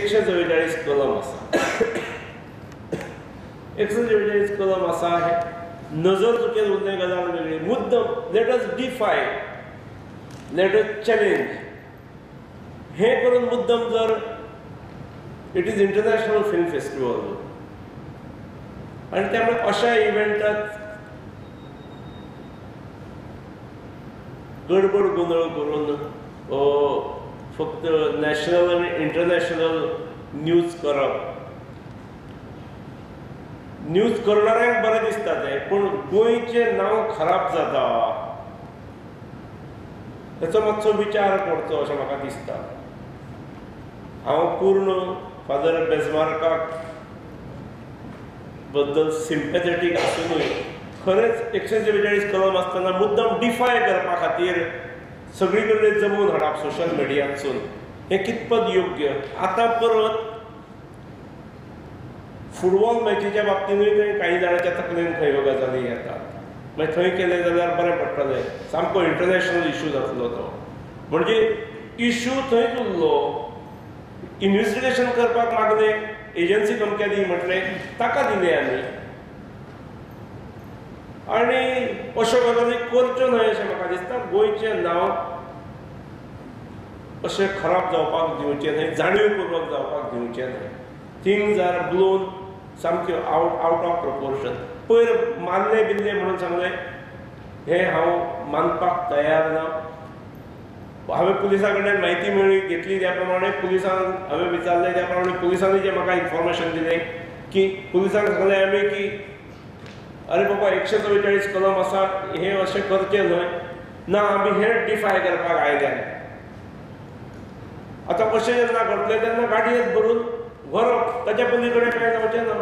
144 कलम आसा 144 कलम आसा हे नजर चुकेल उरले गजाल वेगळी मुद्दम let us defy let us challenge हे करून मुद्दम जर it is international film festival आणि त्यामुळे अशा इव्हेंटात गडबड गोंधळ करून फक्त नॅशनल आणि इंटरनॅशनल न्यूज करप न्यूज करणाऱ्यांक बरें दिसता तें पूण गोंयचें नांव खराब जाता ताचो मातसो विचार करचो अशें म्हाका दिसता हांव पूर्ण फादर बेजमार्काक बद्दल सिंपॅथेटीक आसूनय खरेंच 144 कलम आसतना मुद्दम डिफाय करपा खातीर सगळी कडेन जमून हाडप सोशल मिडियासून हें कितपत योग्य आतां परत फुटबॉल मॅचीच्या बाबतींतूय थंय कांय जाणांच्या तकलेन खंय ह्यो गजाली येतात मागीर थंय केलें जाल्यार बरें पडटलें सामको इंटरनॅशनल इशू जातलो तो म्हणजे इशू थंयच उरलो इन्व्हेस्टिगेशन करपाक मागले एजन्सी अमक्या दी म्हटलें ताका दिलें आमी आनी अश्यो गजाली करच्यो न्हय अशें म्हाका दिसता गोंयचें नांव अशें खराब जावपाक दिवचें न्हय जाणीवपूर्वक जावपाक दिवचें न्हय थिंग्स आर ब्लोन सामक्यो आउट ऑफ प्रपोर्शन पयर मारले बिल्ले म्हणून सांगलें हें हांव मानपाक तयार ना हांवें पुलिसा कडल्यान म्हायती मेळ्ळी घेतली त्या प्रमाणे पुलिसान हांवें विचारलें त्या प्रमाणे पुलिसांनी जें म्हाका इन्फॉर्मेशन दिलें की पुलिसांक सांगलें हांवें की अरे बाबा 144 कलम आसा हें अशें करचें न्हय ना आमी हें डिफाय करपाक आयल्यात आतां अशें जेन्ना घडलें तेन्ना गाडयेंत भरून व्हरप ताच्या पयलीं कडेन कांय जावचें ना